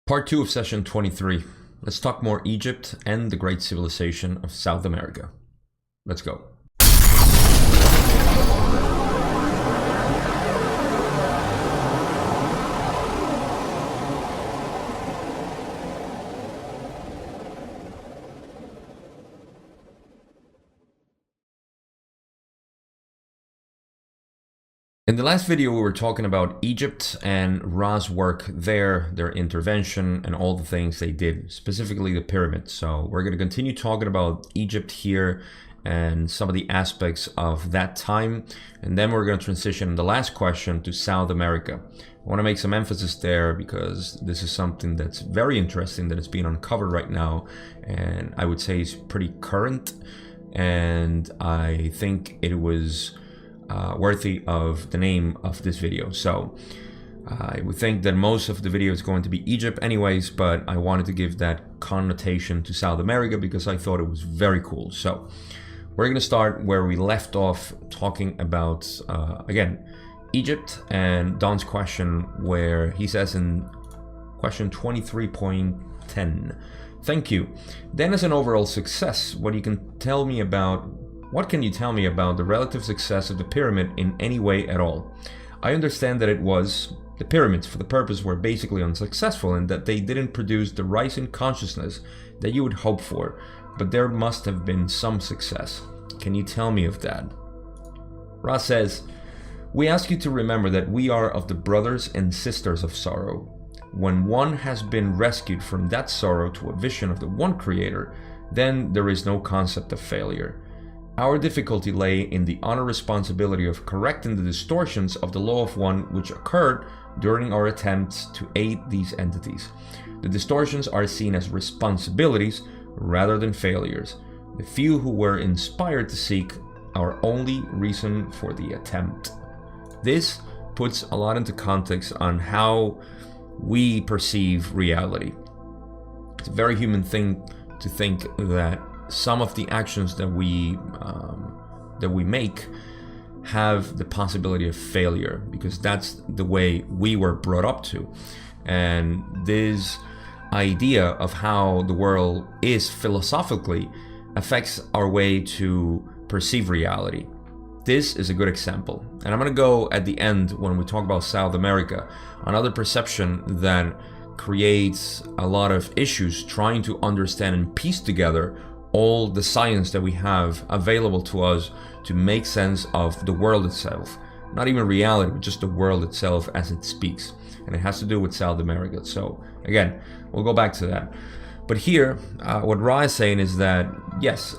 Part 2 of session 23. Let's talk more Egypt and the great civilization of South America. Let's go. In the last video, we were talking about Egypt and Ra's work there, their intervention, and all the things they did, specifically the pyramids. So we're going to continue talking about Egypt here and some of the aspects of that time. And then we're going to transition in the last question to South America. I want to make some emphasis there because this is something that's very interesting that is being uncovered right now. And I would say is pretty current. And I think it was worthy of the name of this video. So I would think that most of the video is going to be Egypt anyways, but I wanted to give that connotation to South America because I thought it was very cool. So we're going to start where we left off, talking about again Egypt and Don's question, where he says in question 23.10, thank you. Then, as an overall success, what can you tell me about the relative success of the pyramid in any way at all? I understand that the pyramids for the purpose were basically unsuccessful and that they didn't produce the rise in consciousness that you would hope for, but there must have been some success. Can you tell me of that? Ra says, we ask you to remember that we are of the brothers and sisters of sorrow. When one has been rescued from that sorrow to a vision of the one creator, then there is no concept of failure. Our difficulty lay in the honor responsibility of correcting the distortions of the law of one which occurred during our attempts to aid these entities. The distortions are seen as responsibilities rather than failures. The few who were inspired to seek our only reason for the attempt. This puts a lot into context on how we perceive reality. It's a very human thing to think that some of the actions that we make have the possibility of failure, because that's the way we were brought up to. And this idea of how the world is philosophically affects our way to perceive reality. This is a good example. And I'm going to go at the end when we talk about South America, another perception that creates a lot of issues trying to understand and piece together all the science that we have available to us to make sense of the world itself. Not even reality, but just the world itself as it speaks. And it has to do with South America. So again, we'll go back to that. But here, what Ra is saying is that, yes,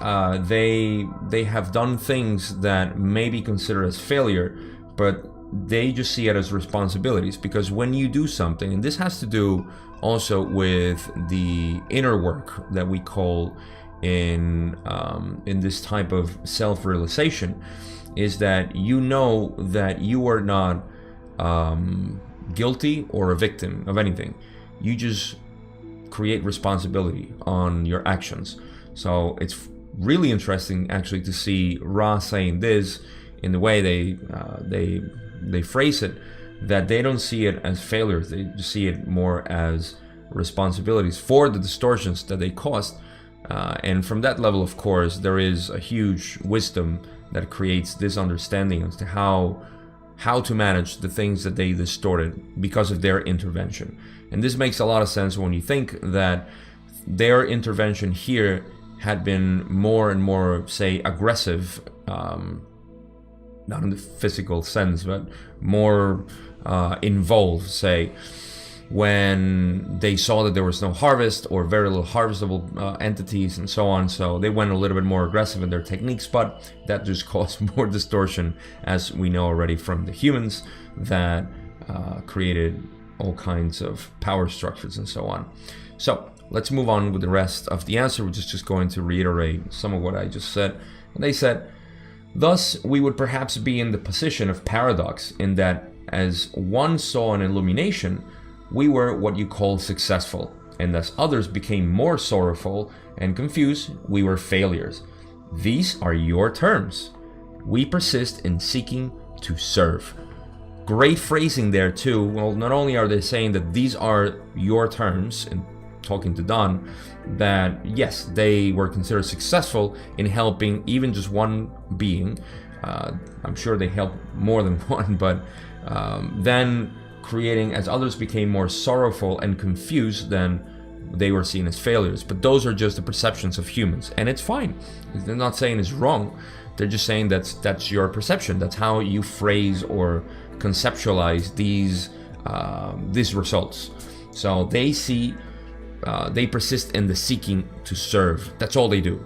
they have done things that may be considered as failure, but they just see it as responsibilities. Because when you do something, and this has to do also with the inner work that we call in this type of self-realization, is that you know that you are not guilty or a victim of anything. You just create responsibility on your actions. So it's really interesting actually to see Ra saying this in the way they phrase it, that they don't see it as failures, they see it more as responsibilities for the distortions that they caused. And from that level, of course, there is a huge wisdom that creates this understanding as to how to manage the things that they distorted because of their intervention. And this makes a lot of sense when you think that their intervention here had been more and more, say, aggressive, not in the physical sense, but more involved, say, when they saw that there was no harvest or very little harvestable entities and so on. So they went a little bit more aggressive in their techniques, but that just caused more distortion, as we know already from the humans, that created all kinds of power structures and so on. So let's move on with the rest of the answer, which is just going to reiterate some of what I just said. And they said, thus we would perhaps be in the position of paradox, in that as one saw an illumination, we were what you call successful, and as others became more sorrowful and confused, we were failures. These are your terms. We persist in seeking to serve. Great phrasing there too. Well, not only are they saying that these are your terms, and talking to Don, that yes, they were considered successful in helping even just one being. I'm sure they helped more than one, but then creating, as others became more sorrowful and confused, then they were seen as failures. But those are just the perceptions of humans, and it's fine. They're not saying it's wrong. They're just saying that's your perception. That's how you phrase or conceptualize these results. So they persist in the seeking to serve. That's all they do.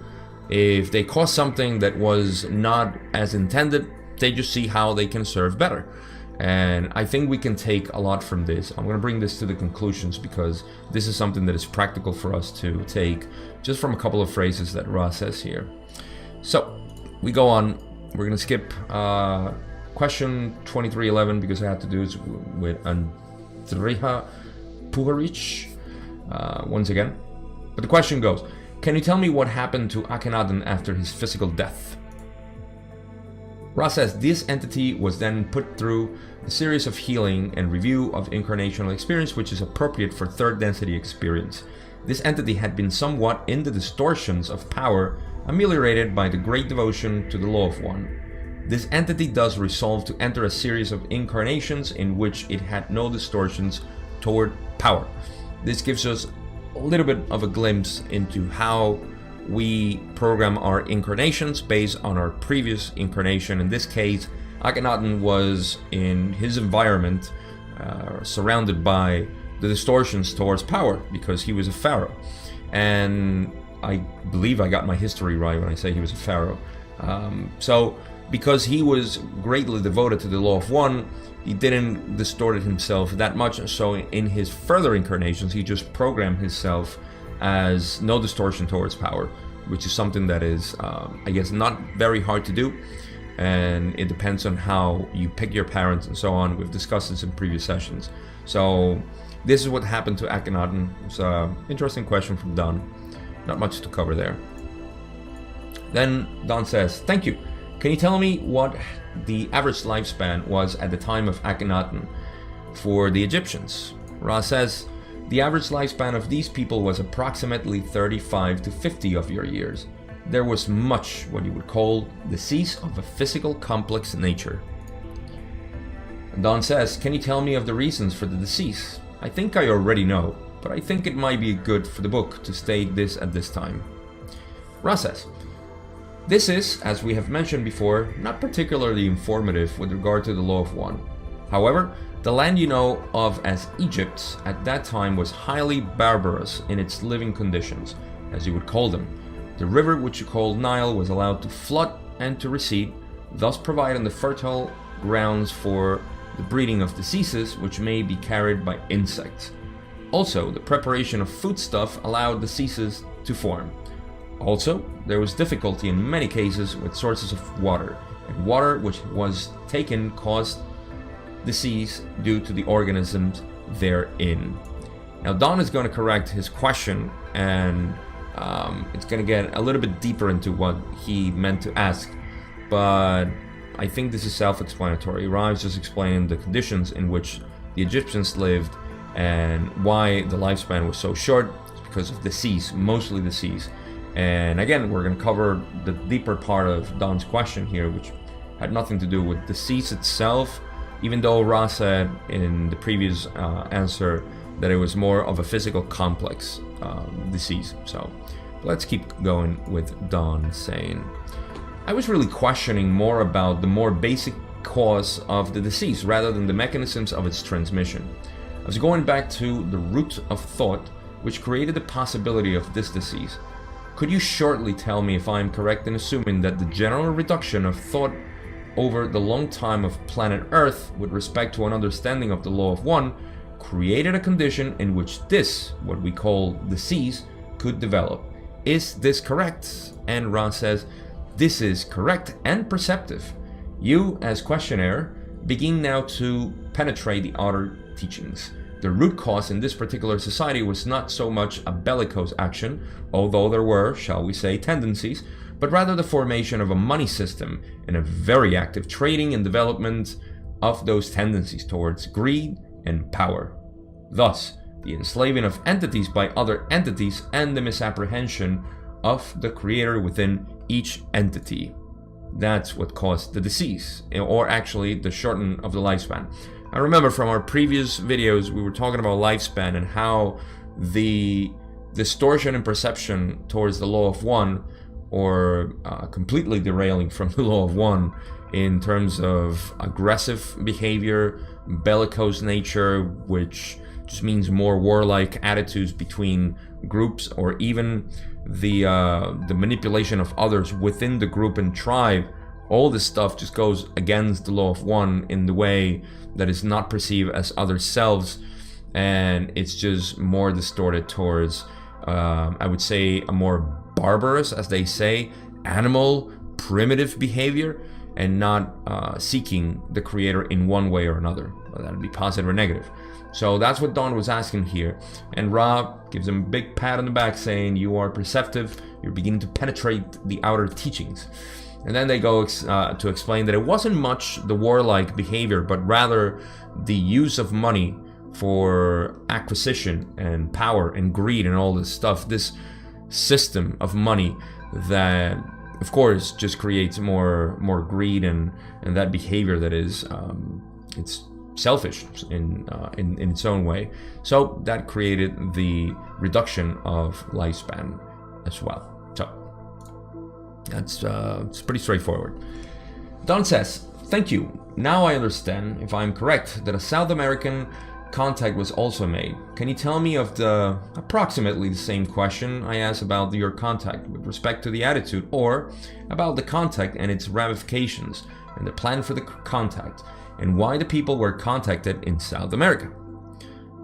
If they cause something that was not as intended, they just see how they can serve better. And I think we can take a lot from this. I'm going to bring this to the conclusions because this is something that is practical for us to take just from a couple of phrases that Ra says here. So we go on. We're going to skip question 2311 because I have to do it with Andrija Puharic once again. But the question goes, can you tell me what happened to Akhenaten after his physical death? Ra says this entity was then put through a series of healing and review of incarnational experience, which is appropriate for third density experience. This entity had been somewhat in the distortions of power, ameliorated by the great devotion to the law of one. This entity does resolve to enter a series of incarnations in which it had no distortions toward power. This gives us a little bit of a glimpse into how we program our incarnations based on our previous incarnation. In this case, Akhenaten was in his environment surrounded by the distortions towards power because he was a pharaoh. And I believe I got my history right when I say he was a pharaoh. So because he was greatly devoted to the law of one, he didn't distort himself that much. So in his further incarnations, he just programmed himself as no distortion towards power, which is something that is, I guess, not very hard to do. And it depends on how you pick your parents and so on. We've discussed this in previous sessions. So this is what happened to Akhenaten. It's an interesting question from Don. Not much to cover there. Then Don says, thank you. Can you tell me what the average lifespan was at the time of Akhenaten for the Egyptians? Ra says, the average lifespan of these people was approximately 35 to 50 of your years. There was much what you would call disease of a physical complex nature. Don says, can you tell me of the reasons for the disease? I think I already know, but I think it might be good for the book to state this at this time. Ra says, this is, as we have mentioned before, not particularly informative with regard to the law of one. However, the land you know of as Egypt at that time was highly barbarous in its living conditions, as you would call them. The river which you call Nile was allowed to flood and to recede, thus providing the fertile grounds for the breeding of diseases which may be carried by insects. Also, the preparation of foodstuff allowed diseases to form. Also, there was difficulty in many cases with sources of water, and water which was taken caused disease due to the organisms therein. Now Don is going to correct his question, and it's going to get a little bit deeper into what he meant to ask, but I think this is self-explanatory. Ra is just explaining the conditions in which the Egyptians lived and why the lifespan was so short. It's because of disease, mostly disease. And again, we're going to cover the deeper part of Don's question here, which had nothing to do with disease itself, even though Ra said in the previous answer that it was more of a physical complex disease. So let's keep going with Don saying, I was really questioning more about the more basic cause of the disease rather than the mechanisms of its transmission. I was going back to the root of thought which created the possibility of this disease. Could you shortly tell me if I am correct in assuming that the general reduction of thought over the long time of planet Earth with respect to an understanding of the law of one created a condition in which this, what we call disease, could develop? Is this correct? And Ra says, this is correct and perceptive. You, as questioner, begin now to penetrate the outer teachings. The root cause in this particular society was not so much a bellicose action, although there were, shall we say, tendencies, but rather the formation of a money system and a very active trading and development of those tendencies towards greed and power. Thus, the enslaving of entities by other entities and the misapprehension of the creator within each entity. That's what caused the disease, or actually the shortening of the lifespan. I remember from our previous videos we were talking about lifespan and how the distortion in perception towards the law of one, or completely derailing from the law of one in terms of aggressive behavior, bellicose nature, which just means more warlike attitudes between groups, or even the manipulation of others within the group and tribe. All this stuff just goes against the law of one in the way that is not perceived as other selves, and it's just more distorted towards I would say a more barbarous, as they say, animal, primitive behavior, and not seeking the creator in one way or another. That would be positive or negative. So that's what Don was asking here, and Ra gives him a big pat on the back saying, you are perceptive, you're beginning to penetrate the outer teachings. And then they go to explain that it wasn't much the warlike behavior, but rather the use of money for acquisition and power and greed and all this stuff, this system of money that of course just creates more greed and that behavior that is it's selfish in its own way. So that created the reduction of lifespan as well. So that's it's pretty straightforward. Don says, thank you. Now I understand, if I'm correct, that a South American contact was also made. Can you tell me of the approximately the same question I asked about your contact with respect to the attitude, or about the contact and its ramifications and the plan for the contact, and why the people were contacted in South America?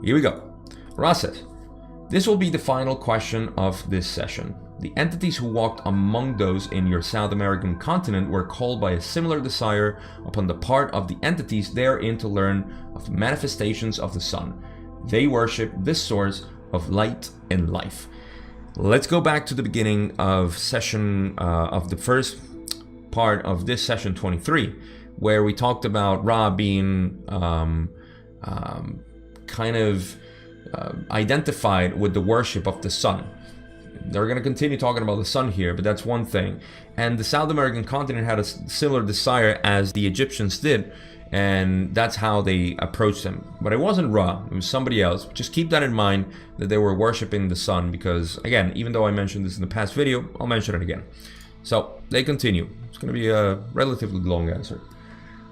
Here we go. Ross says, this will be the final question of this session. The entities who walked among those in your South American continent were called by a similar desire upon the part of the entities therein to learn of the manifestations of the sun. They worship this source of light and life. Let's go back to the beginning of session of the first part of this session 23, where we talked about Ra being identified with the worship of the sun. They're going to continue talking about the sun here, but that's one thing. And the South American continent had a similar desire as the Egyptians did, and that's how they approached him. But it wasn't Ra, it was somebody else. Just keep that in mind, that they were worshiping the sun, because again, even though I mentioned this in the past video, I'll mention it again. So they continue. It's going to be a relatively long answer.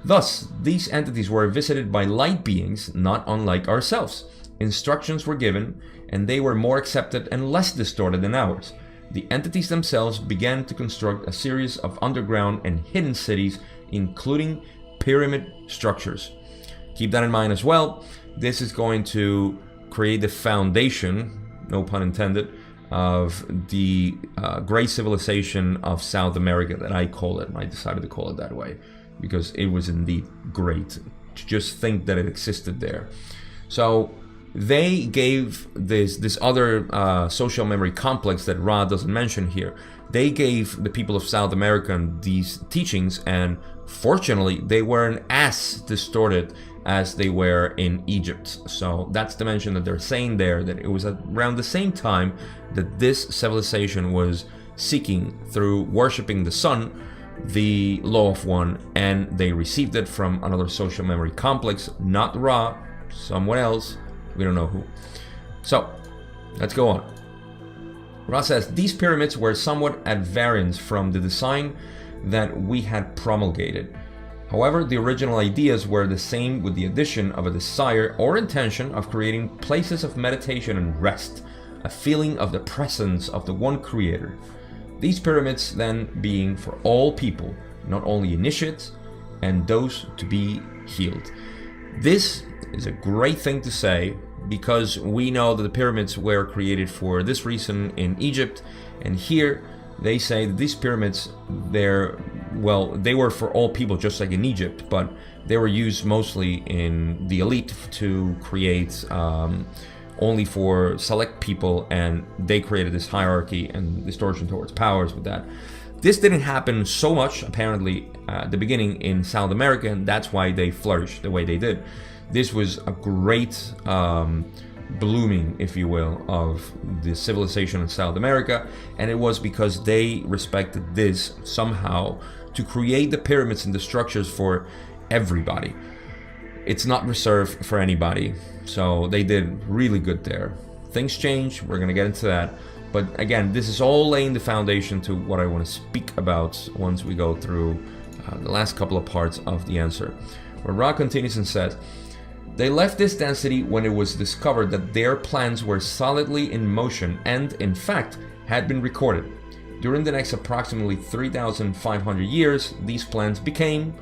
Thus, these entities were visited by light beings not unlike ourselves. Instructions were given, and they were more accepted and less distorted than ours. The entities themselves began to construct a series of underground and hidden cities, including pyramid structures. Keep that in mind as well. This is going to create the foundation, no pun intended, of the great civilization of South America that I call it. I decided to call it that way because it was indeed great to just think that it existed there. So they gave this other social memory complex that Ra doesn't mention here. They gave the people of South America these teachings, and fortunately they weren't as distorted as they were in Egypt. So that's the mention that they're saying there, that it was around the same time that this civilization was seeking, through worshipping the sun, the law of one, and they received it from another social memory complex, not Ra, someone else. We don't know who. So, let's go on. Ra says, these pyramids were somewhat at variance from the design that we had promulgated. However, the original ideas were the same, with the addition of a desire or intention of creating places of meditation and rest, a feeling of the presence of the one creator. These pyramids then being for all people, not only initiates and those to be healed. This is a great thing to say, because we know that the pyramids were created for this reason in Egypt, and here they say that these pyramids, they were for all people, just like in Egypt, but they were used mostly in the elite to create only for select people, and they created this hierarchy and distortion towards powers with that. This didn't happen so much, apparently, at the beginning in South America, and that's why they flourished the way they did. This was a great blooming, if you will, of the civilization in South America, and it was because they respected this somehow to create the pyramids and the structures for everybody. It's not reserved for anybody, so they did really good there. Things change, we're gonna get into that, but again, this is all laying the foundation to what I want to speak about once we go through the last couple of parts of the answer, where Ra continues and says, they left this density when it was discovered that their plans were solidly in motion and, in fact, had been recorded. During the next approximately 3,500 years, these plans became,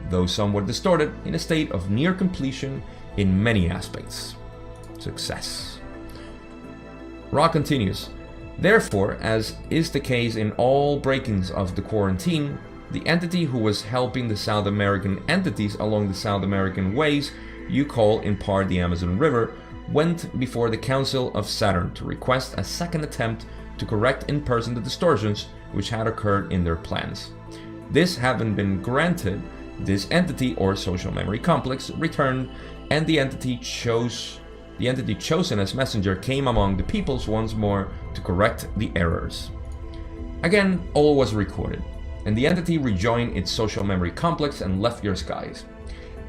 though somewhat distorted, in a state of near completion in many aspects. Success. Ra continues, therefore, as is the case in all breakings of the quarantine, the entity who was helping the South American entities along the South American ways you call in part the Amazon River, went before the Council of Saturn to request a second attempt to correct in person the distortions which had occurred in their plans. This having been granted, this entity or social memory complex returned, and the entity chosen as messenger came among the peoples once more to correct the errors. Again, all was recorded, and the entity rejoined its social memory complex and left your skies.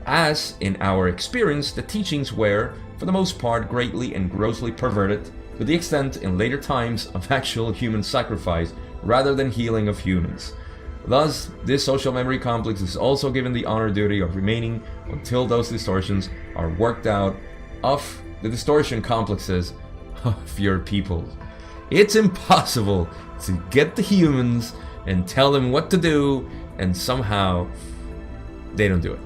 As, in our experience, the teachings were, for the most part, greatly and grossly perverted, to the extent, in later times, of actual human sacrifice rather than healing of humans. Thus, this social memory complex is also given the honor duty of remaining until those distortions are worked out of the distortion complexes of your people. It's impossible to get the humans and tell them what to do, and somehow they don't do it.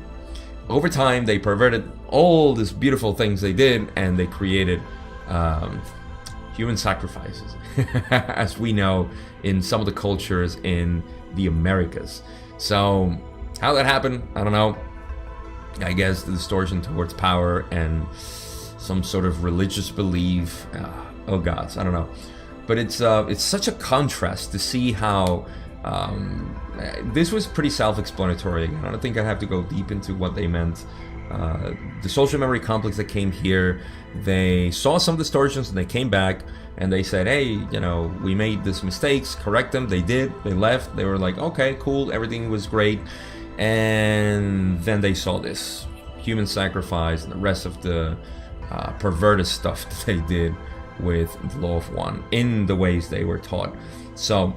Over time, they perverted all these beautiful things they did, and they created human sacrifices, as we know in some of the cultures in the Americas. So, how that happened, I don't know. I guess the distortion towards power and some sort of religious belief. Oh gods, I don't know. But it's such a contrast to see how this was pretty self-explanatory. I don't think I have to go deep into what they meant. The social memory complex that came here, they saw some distortions and they came back and they said, hey, you know, we made these mistakes, correct them. They did. They left. They were like, okay, cool, everything was great. And then they saw this human sacrifice and the rest of the perverted stuff that they did with the Law of One in the ways they were taught. So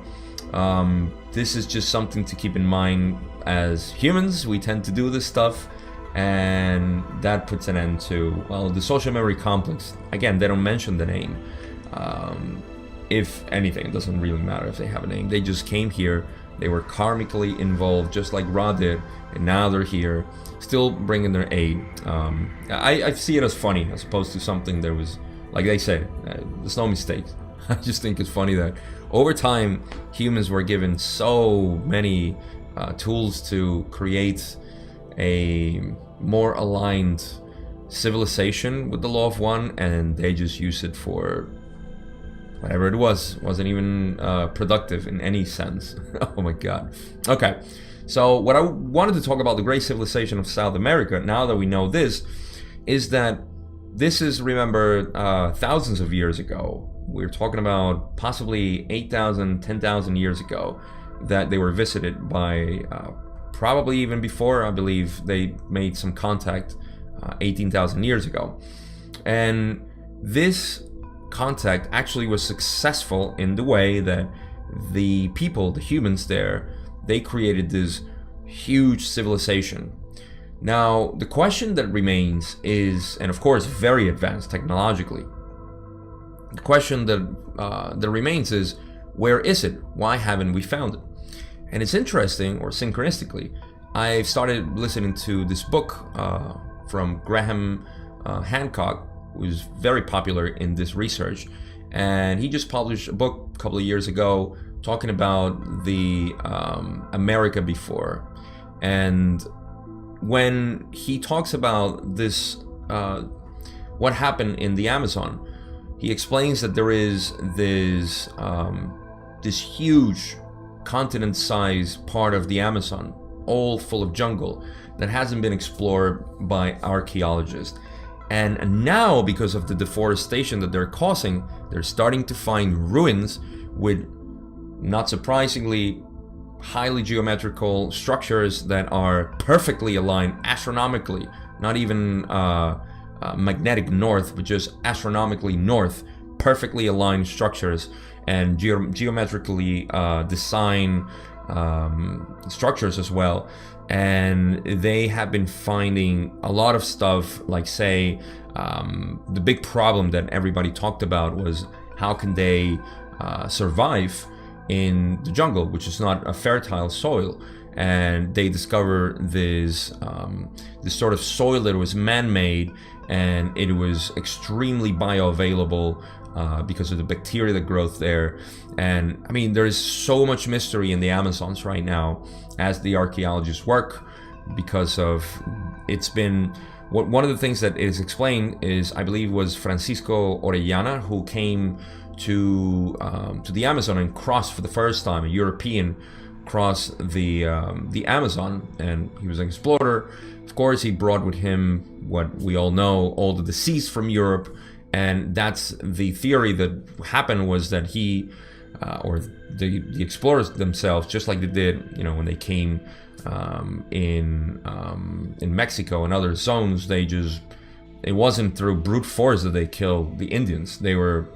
this is just something to keep in mind. As humans, we tend to do this stuff, and that puts an end to, well, the social memory complex. Again, they don't mention the name. If anything, it doesn't really matter if they have a name. They just came here, they were karmically involved, just like Ra did, and now they're here, still bringing their aid. I see it as funny, as opposed to something that was, like they say, there's no mistake. I just think it's funny that over time, humans were given so many tools to create a more aligned civilization with the Law of One, and they just use it for whatever it was. Wasn't even productive in any sense. Oh my god. Okay, so what I wanted to talk about the great civilization of South America, now that we know this, is that this is, remember, thousands of years ago. We're talking about possibly 8,000, 10,000 years ago that they were visited by, probably even before, I believe, they made some contact 18,000 years ago. And this contact actually was successful in the way that the people, the humans there, they created this huge civilization. Now, the question that remains is, and of course very advanced technologically, the question that remains is, where is it? Why haven't we found it? And it's interesting, or synchronistically, I've started listening to this book from Graham Hancock, who's very popular in this research. And he just published a book a couple of years ago talking about the America before. And when he talks about this, what happened in the Amazon, he explains that there is this huge continent-sized part of the Amazon, all full of jungle, that hasn't been explored by archaeologists. And now, because of the deforestation that they're causing, they're starting to find ruins with, not surprisingly, highly geometrical structures that are perfectly aligned astronomically, not even magnetic north, but just astronomically north, perfectly aligned structures and geometrically designed structures as well. And they have been finding a lot of stuff, like, say, the big problem that everybody talked about was how can they survive in the jungle, which is not a fertile soil. And they discover this sort of soil that was man-made, and it was extremely bioavailable because of the bacteria that grows there. And I mean, there is so much mystery in the Amazons right now as the archaeologists work, because of it's been one of the things that is explained is, I believe, was Francisco Orellana, who came to the Amazon and crossed for the first time, a European crossed the Amazon, and he was an explorer. Of course, he brought with him what we all know, all the deceased from Europe. And that's the theory that happened, was that he or the explorers themselves, just like they did, when they came in Mexico and other zones, it wasn't through brute force that they killed the Indians. They were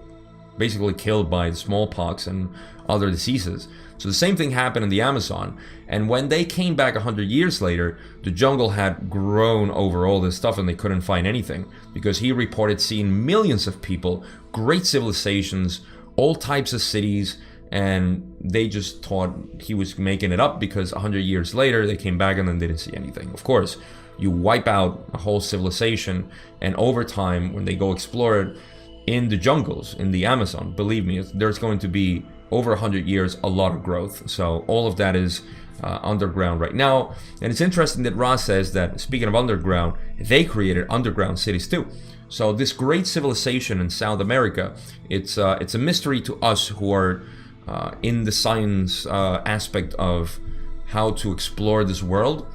basically killed by smallpox and other diseases. So the same thing happened in the Amazon. And when they came back 100 years later, the jungle had grown over all this stuff and they couldn't find anything, because he reported seeing millions of people, great civilizations, all types of cities, and they just thought he was making it up, because 100 years later they came back and then didn't see anything. Of course, you wipe out a whole civilization, and over time, when they go explore it in the jungles, in the Amazon, believe me, there's going to be over 100 years, a lot of growth. So all of that is underground right now. And it's interesting that Ross says that, speaking of underground, they created underground cities too. So this great civilization in South America, it's a mystery to us who are in the science aspect of how to explore this world,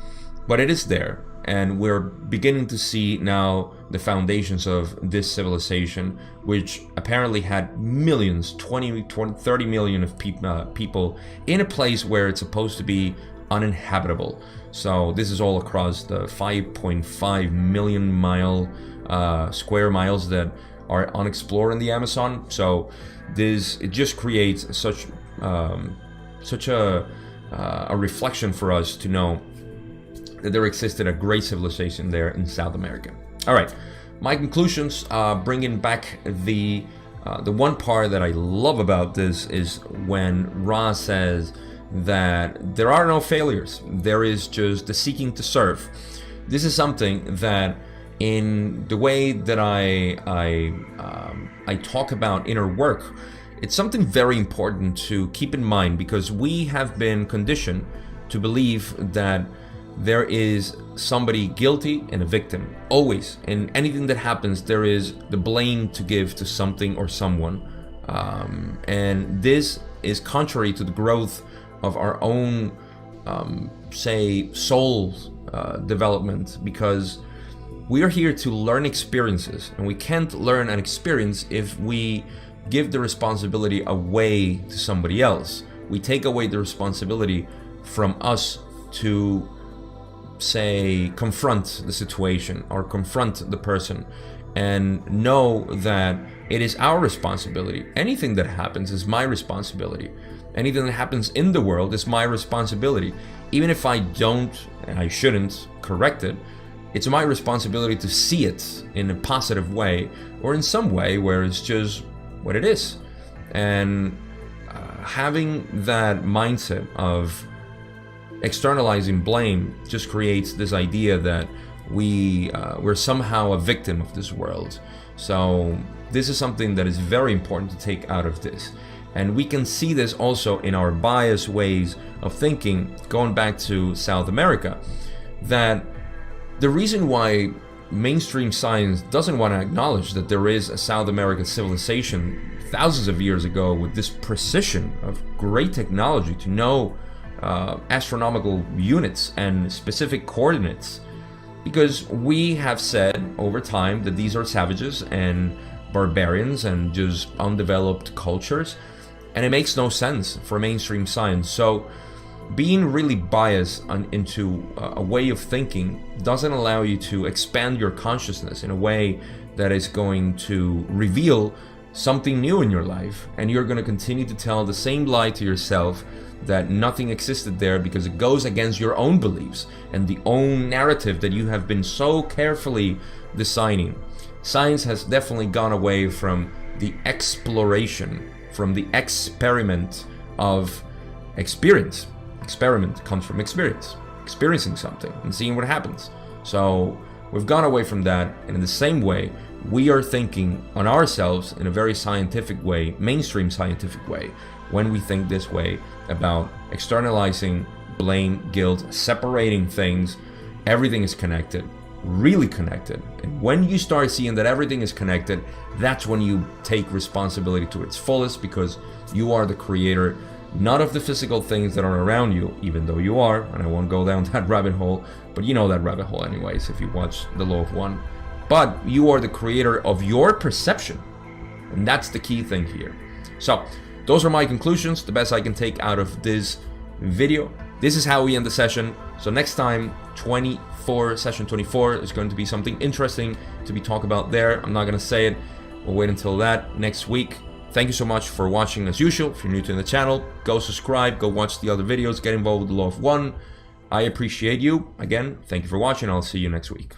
but it is there. And we're beginning to see now the foundations of this civilization, which apparently had millions, 20, 30 million of people in a place where it's supposed to be uninhabitable. So this is all across the 5.5 million square miles that are unexplored in the Amazon. So it just creates such a reflection for us to know that there existed a great civilization there in South America. All right, my conclusions, bringing back the one part that I love about this is when Ra says that there are no failures, there is just the seeking to serve. This is something that, in the way that I talk about inner work, it's something very important to keep in mind, because we have been conditioned to believe that there is somebody guilty and a victim. Always, in anything that happens, there is the blame to give to something or someone. And this is contrary to the growth of our own, say, soul development, because we are here to learn experiences, and we can't learn an experience if we give the responsibility away to somebody else. We take away the responsibility from us to, say, confront the situation or confront the person and know that it is our responsibility. Anything that happens is my responsibility. Anything that happens in the world is my responsibility. Even if I don't, and I shouldn't, correct it, it's my responsibility to see it in a positive way, or in some way where it's just what it is. And having that mindset of externalizing blame just creates this idea that we're somehow a victim of this world. So this is something that is very important to take out of this. And we can see this also in our biased ways of thinking, going back to South America, that the reason why mainstream science doesn't want to acknowledge that there is a South American civilization thousands of years ago with this precision of great technology to know astronomical units and specific coordinates, because we have said over time that these are savages and barbarians and just undeveloped cultures, and it makes no sense for mainstream science. So being really biased into a way of thinking doesn't allow you to expand your consciousness in a way that is going to reveal something new in your life, and you're going to continue to tell the same lie to yourself that nothing existed there because it goes against your own beliefs and the own narrative that you have been so carefully designing. Science has definitely gone away from the exploration, from the experiment of experience. Experiment comes from experience, experiencing something and seeing what happens. So we've gone away from that, and in the same way, we are thinking on ourselves in a very scientific way, mainstream scientific way, when we think this way about externalizing blame, guilt, separating things. Everything is connected, really connected. And when you start seeing that everything is connected, that's when you take responsibility to its fullest, because you are the creator, not of the physical things that are around you, even though you are, and I won't go down that rabbit hole, but you know that rabbit hole anyways if you watch The Law of One. But you are the creator of your perception, and that's the key thing here. So those are my conclusions, the best I can take out of this video. This is how we end the session. So next time, session 24 is going to be something interesting to be talked about there. I'm not going to say it. We'll wait until that next week. Thank you so much for watching as usual. If you're new to the channel, go subscribe, go watch the other videos, get involved with The Law of One. I appreciate you. Again, thank you for watching. I'll see you next week.